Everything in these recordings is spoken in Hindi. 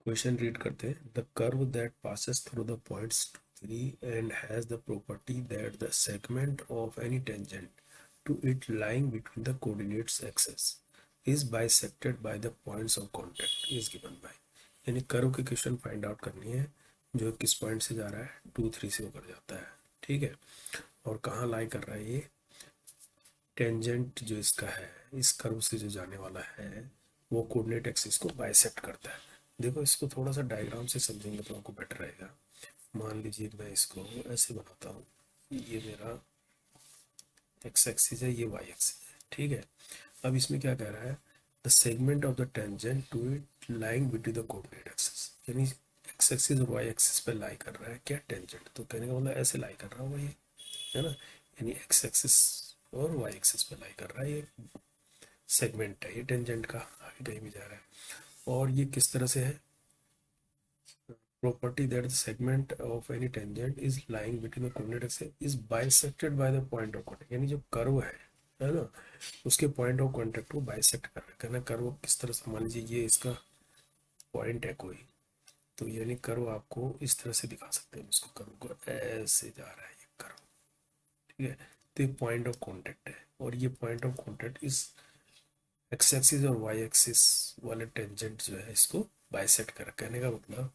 क्वेश्चन रीड करते हैं। The curve that passes through the points 2, 3 and has the property that the segment of any tangent to it lying between the coordinates axes is bisected by the points of contact is given by. यानी कर्व की क्वेश्चन फाइंड आउट करनी है जो किस पॉइंट से जा रहा है, 2, 3 से होकर जाता है, ठीक है। और कहाँ लाई कर रहा है ये टेंजेंट जो इसका है, इस कर्व से जो जाने वाला है वो कोऑर्डिनेट एक्सिस को बाइसेक्ट करता है। देखो इसको थोड़ा सा डायग्राम से समझेंगे तो आपको बेटर रहेगा। मान लीजिए मैं इसको ऐसे बनाता हूँ, ये मेरा एक्स एक्सिस है, ये वाई एक्सिस है, ठीक है। अब इसमें क्या कह रहा है, the segment of the tangent to it lying between the coordinate axis, यानी एक्स एक्सिस और वाई एक्सिस पे लाई कर रहा है क्या टेंजेंट। तो कहने का मतलब ऐसे लाई कर रहा होगा ये, है ना। यानी एक्स एक्सिस और वाई एक्सिस पे लाई कर रहा है, ये सेगमेंट है ये टेंजेंट का, आगे कहीं भी जा रहा है। और ये किस तरह से है, property that the segment of any tangent is lying between the coordinate axis is bisected by the point of contact, यानी जो कर्व है ना, उसके पॉइंट ऑफ कांटेक्ट को बाइसेक्ट कर रहा है। कहना कर्व किस तरह से, मान लीजिए ये इसका पॉइंट है कोई, तो यानी कर्व आपको इस तरह से दिखा सकते हैं, इसको कर्व को ऐसे जा रहा है ये कर्व, ठीक है। तो ये पॉइंट ऑफ कांटेक्ट है और ये पॉइंट ऑफ कांटेक्ट इस एक्स एक्सिस और वाई एक्सिस वाले टेंजेंट जो है इसको बाइसेक्ट कर, कहने का मतलब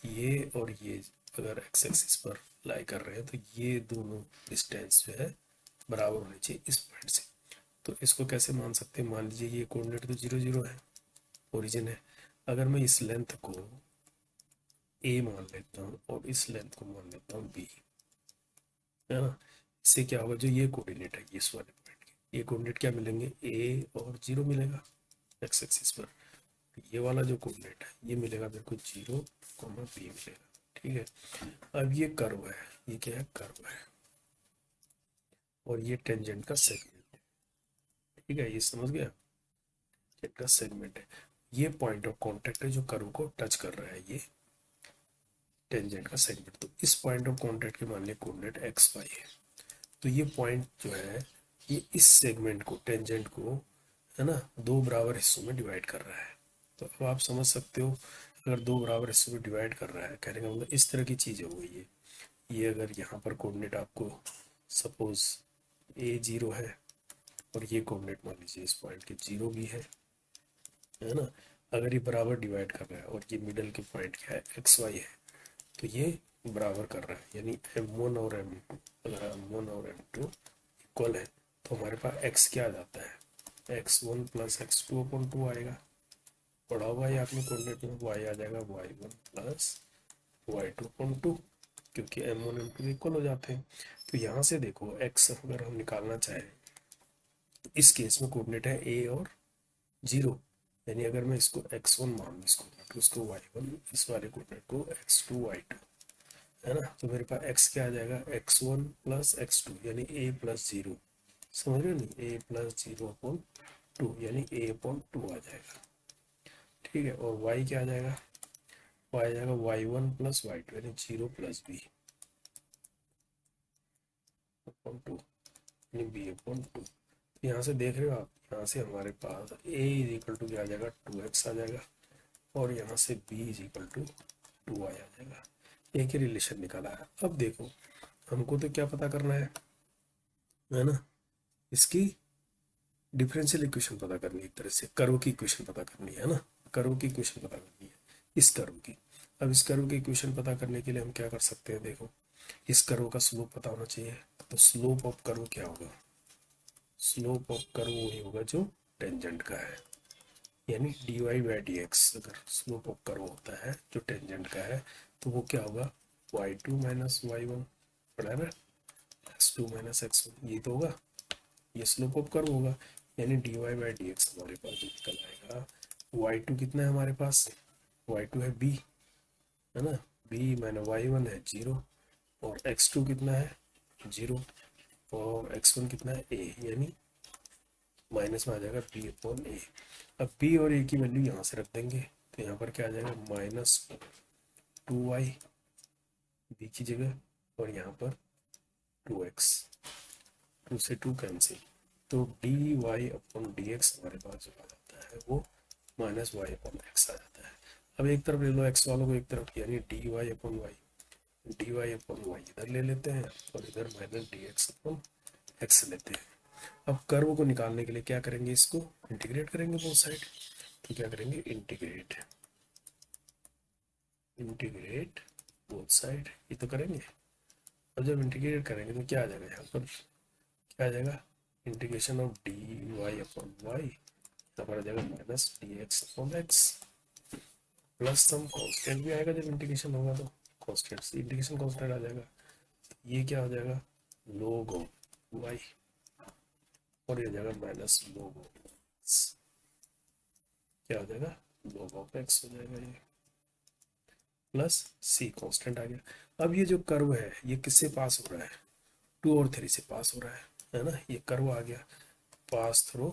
ये और ये अगर एक्स एक्सिस पर लाई कर रहे हैं तो ये दोनों डिस्टेंस जो है बराबर होनी चाहिए इस पॉइंट से। तो इसको कैसे मान सकते हैं, मान लीजिए ये कोऑर्डिनेट तो 0, 0 है, ओरिजिन है। अगर मैं इस लेंथ को ए मान लेता हूँ और इस लेंथ को मान लेता हूँ बी, है ना, इससे क्या होगा, जो ये कोऑर्डिनेट है इस वाले पॉइंट के, ये कोऑर्डिनेट क्या मिलेंगे, ए और 0 मिलेगा एक्स एक्सिस पर। ये वाला जो कोऑर्डिनेट है ये मिलेगा मेरे को 0, बी मिलेगा, ठीक है। अब ये कर्व है, ये क्या है, कर्व है, और ये टेंजेंट का सेगमेंट है, ठीक है, ये समझ गया, टेंजेंट का सेगमेंट है। ये पॉइंट ऑफ कांटेक्ट है जो कर्व को टच कर रहा है, ये टेंजेंट का सेगमेंट। तो इस पॉइंट ऑफ कांटेक्ट के मान लिया कोऑर्डिनेट एक्स वाई है, तो ये पॉइंट जो है ये इस सेगमेंट को, टेंजेंट को, है ना, दो बराबर हिस्सों में डिवाइड कर रहा है। तो अब आप समझ सकते हो, अगर दो बराबर हिस्सों में डिवाइड कर रहा है, कहने का मतलब इस तरह की चीज़ हो गई है। ये अगर यहाँ पर कोऑर्डिनेट आपको सपोज ए 0 है और ये कोऑर्डिनेट मान लीजिए इस पॉइंट के 0 भी है ना। अगर ये बराबर डिवाइड कर रहा है और ये मिडल के पॉइंट क्या है, एक्स वाई है, तो ये बराबर कर रहा है, यानी m1 और m2, अगर m1 और m2 इक्वल है तो हमारे पास x क्या आ जाता है, x1 प्लस x2 अपॉन 2 आएगा। पढ़ा हुआ है आपने कोऑर्डिनेट में, y आ जाएगा y1 प्लस y2 अपॉन 2, क्योंकि m1 m2 इक्वल हो जाते हैं। तो यहाँ से देखो x अगर हम निकालना चाहें, इस केस में कोऑर्डिनेट है a और 0, यानी अगर मैं इसको x1 मान लूँ, इसको y1, इस वाले कोऑर्डिनेट को x2 y2, है ना। तो मेरे पास x क्या आ जाएगा, x1 प्लस x2 यानी a प्लस 0, समझ रहे हो नहीं, a प्लस 0 अपॉन 2 यानी a अपॉन 2 आ जाएगा, ठीक है। और y क्या आ जाएगा, y आ जाएगा y1 प्लस y2 यानी 0 प्लस b अपॉन 2 यानी b अपॉन 2। यहाँ से देख रहे हो आप, यहाँ से हमारे पास a इज इक्वल टू क्या आ जाएगा, 2x आ जाएगा, और यहाँ से b is equal to 2y आ जाएगा। एक ही रिलेशन निकाला है। अब देखो हमको तो क्या पता करना है ना, इसकी डिफरेंशियल इक्वेशन पता करनी है, एक तरह से कर्व की इक्वेशन पता करनी है ना, कर्व की इक्वेशन पता करनी है इस कर्व की। अब इस कर्व की इक्वेशन पता करने के लिए हम क्या कर सकते हैं, देखो इस कर्व का स्लोप पता होना चाहिए। तो स्लोप ऑफ कर्व क्या होगा, स्लोप ऑफ कर्व वही होगा जो टेंजेंट का है, यानी d y by d x. अगर स्लोप ऑफ कर्व होता है जो टेंजेंट का है तो वो क्या होगा, y2 माइनस y1, पढ़ा है ना, x2 माइनस x1, ये तो होगा, ये स्लोप ऑफ कर्व होगा। यानी d y by d x हमारे पास जो निकल आएगा, y2 कितना है हमारे पास, y2 है b, है ना, b माइनस y1 है 0, और x2 कितना है 0, और x1 कितना है a, यानी माइनस में आ जाएगा b अपॉन a। अब b और a की वैल्यू यहाँ से रख देंगे, तो यहाँ पर क्या आ जाएगा, माइनस 2y b की जगह, और यहाँ पर 2x, 2 से 2 कैंसिल, तो dy अपॉन dx हमारे पास जो आ जाता है वो माइनस वाई अपॉन एक्स आ जाता है। अब एक तरफ ले लो एक्स वालों को एक तरफ, यानी d y upon y, d y upon y इधर ले लेते हैं और इधर minus d x upon x लेते हैं। अब कर्व को निकालने के लिए क्या करेंगे, इसको इंटीग्रेट करेंगे बोथ साइड। तो क्या करेंगे, इंटीग्रेट, इंटीग्रेट बोथ साइड, ये तो करेंगे। अब जब इंटीग्रेट करेंगे तो क्या आ जाएगा, यहाँ पर क्या आ जाएगा, integration of d y upon y, यहाँ पर आ जाएगा minus d x upon x, plus some constant भी आएगा जब इंटीग्रेशन होगा तो कांस्टेंट, इंटीग्रेशन कांस्टेंट आ जाएगा। ये क्या हो जाएगा, log ऑफ वाई, और ये हो जाएगा माइनस log ऑफ एक्स, क्या हो जाएगा, log ऑफ एक्स हो जाएगा ये, प्लस सी कांस्टेंट आ गया। अब ये जो कर्व है ये किससे पास हो रहा है, 2 और 3 से पास हो रहा है ना, ये कर्व आ गया पास थ्रू,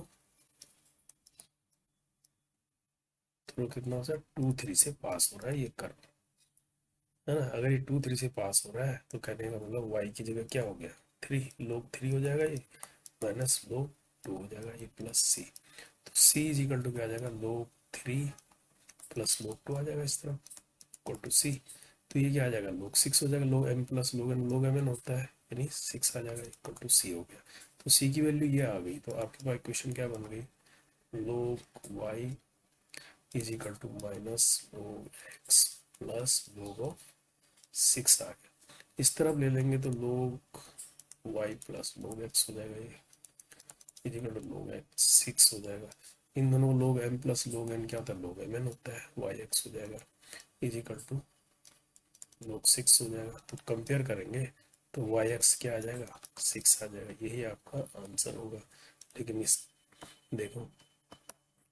थ्रू कितना सा 2 3 से पास हो रहा है ये कर्व, है ना। अगर ये 2 3 से पास हो रहा है तो कहने का मतलब y की जगह क्या हो गया, 3 log 3 हो जाएगा ये, माइनस log 2 हो जाएगा ये, प्लस सी। तो c इज इक्वल टू क्या आ जाएगा, log 3 प्लस log 2 आ जाएगा इस तरफ, इक्वल टू सी। तो ये क्या आ जाएगा, log 6 हो जाएगा, log m plus log n, log mn होता है, यानी 6 आ जाएगा, इक्वल टू सी हो गया। तो सी की वैल्यू ये आ गई, तो आपके पास इक्वेशन क्या बन गई, log y is equal to minus log x plus log of 6 आ गया। इस तरफ ले लेंगे तो log y plus log x हो जाएगा, ये is equal to log x 6 हो जाएगा। इन दोनों log m plus log n क्या होता है, log mn होता है, y x हो जाएगा इज इक्वल टू log 6 हो जाएगा। तो कंपेयर करेंगे तो वाई एक्स क्या आ जाएगा, 6 आ जाएगा, यही आपका आंसर होगा। लेकिन इस देखो,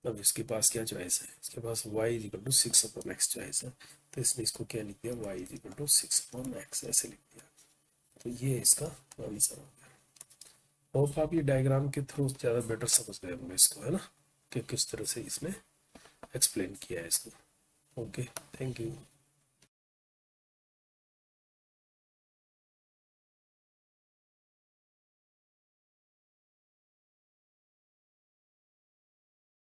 अब इसके पास क्या चॉइस है, इसके पास y is equal to 6 upon x choice है, तो इसने इसको क्या लिख दिया, y is equal to 6 upon x ऐसे लिख दिया। तो ये इसका आंसर हो गया। होप आप ये डायग्राम के थ्रू ज़्यादा बेटर समझ गए होंगे इसको, है ना, कि किस तरह से इसने एक्सप्लेन किया है इसको। Okay, thank you.